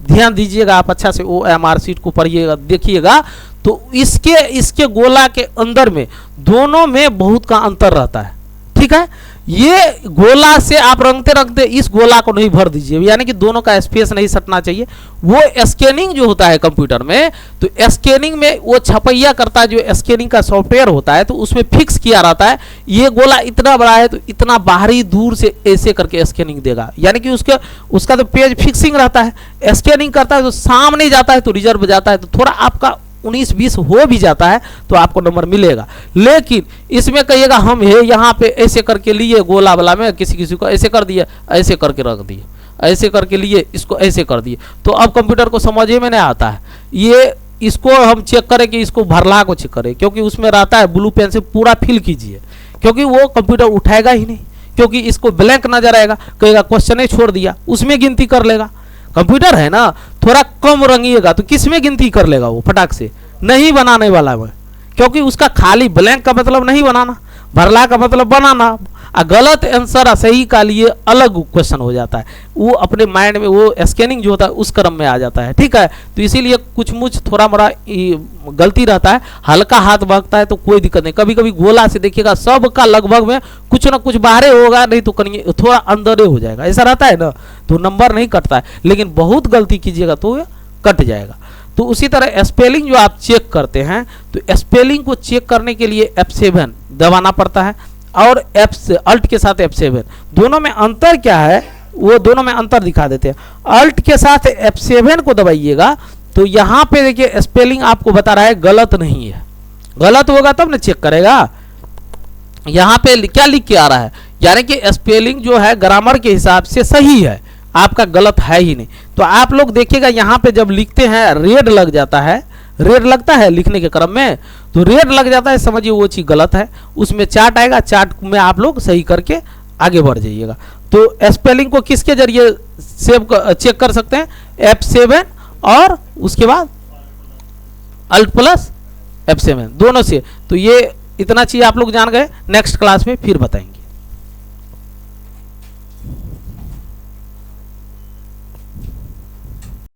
ध्यान दीजिएगा आप अच्छा से OMR सीट को पढ़िएगा, देखिएगा तो इसके गोला के अंदर में दोनों में बहुत का अंतर रहता है, ठीक है। ये गोला से आप रंगते रंगते इस गोला को नहीं भर दीजिए, यानी कि दोनों का स्पेस नहीं सटना चाहिए। वो स्कैनिंग जो होता है कंप्यूटर में, तो स्कैनिंग में वो छपैया करता है, जो स्कैनिंग का सॉफ्टवेयर होता है, तो उसमें फिक्स किया रहता है, ये गोला इतना बड़ा है तो इतना बाहरी दूर से ऐसे करके स्कैनिंग देगा, यानी कि उसका तो पेज फिक्सिंग रहता है। स्कैनिंग करता है तो सामने जाता है तो रिजर्व जाता है, तो थोड़ा आपका 19-20 हो भी जाता है तो आपको नंबर मिलेगा। लेकिन इसमें कहिएगा हम है यहाँ पे ऐसे करके लिए गोला वाला में, किसी को ऐसे कर दिया, ऐसे करके रख दिए, ऐसे करके लिए, इसको ऐसे कर दिए, तो अब कंप्यूटर को समझ में नहीं आता है। ये इसको हम चेक करें कि इसको भरला को चेक करें, क्योंकि उसमें रहता है ब्लू पेन से पूरा फिल कीजिए, क्योंकि वो कंप्यूटर उठाएगा ही नहीं, क्योंकि इसको ब्लैंक नजर आएगा, कहेगा क्वेश्चन ही छोड़ दिया, उसमें गिनती कर लेगा। कंप्यूटर है ना, थोड़ा कम रंगिएगा तो किस में गिनती कर लेगा, वो फटाक से नहीं बनाने वाला है, क्योंकि उसका खाली ब्लैंक का मतलब नहीं बनाना, भरला का मतलब बनाना। गलत आंसर सही का लिए अलग क्वेश्चन हो जाता है, वो अपने माइंड में वो स्कैनिंग जो होता है उस क्रम में आ जाता है। ठीक है, तो इसीलिए कुछ मुछ थोड़ा मोड़ा गलती रहता है, हल्का हाथ भागता है तो कोई दिक्कत नहीं। कभी कभी गोला से देखिएगा सबका लगभग में कुछ ना कुछ बाहर होगा, नहीं तो कहीं थोड़ा अंदर हो जाएगा, ऐसा रहता है ना, तो नंबर नहीं कटता है। लेकिन बहुत गलती कीजिएगा तो कट जाएगा। तो उसी तरह स्पेलिंग जो आप चेक करते हैं, तो स्पेलिंग को चेक करने के लिए F7 दबाना पड़ता है और अल्ट के साथ F7। दोनों में अंतर क्या है, वो दोनों में अंतर दिखा देते हैं। अल्ट के साथ F7 को दबाइएगा तो यहाँ पे देखिए स्पेलिंग आपको बता रहा है गलत नहीं है, गलत होगा तब ना चेक करेगा। यहाँ पे क्या लिख के आ रहा है, यानी कि स्पेलिंग जो है ग्रामर के हिसाब से सही है, आपका गलत है ही नहीं। तो आप लोग देखिएगा यहाँ पे जब लिखते हैं रेड लग जाता है, रेड लगता है लिखने के क्रम में, तो रेड लग जाता है, समझिए वो चीज़ गलत है। उसमें चार्ट आएगा, चार्ट में आप लोग सही करके आगे बढ़ जाइएगा। तो स्पेलिंग को किसके जरिए चेक कर सकते हैं, F7 और उसके बाद अल्ट प्लस F7 दोनों से। तो ये इतना चीज़ आप लोग जान गए, नेक्स्ट क्लास में फिर बताएंगे।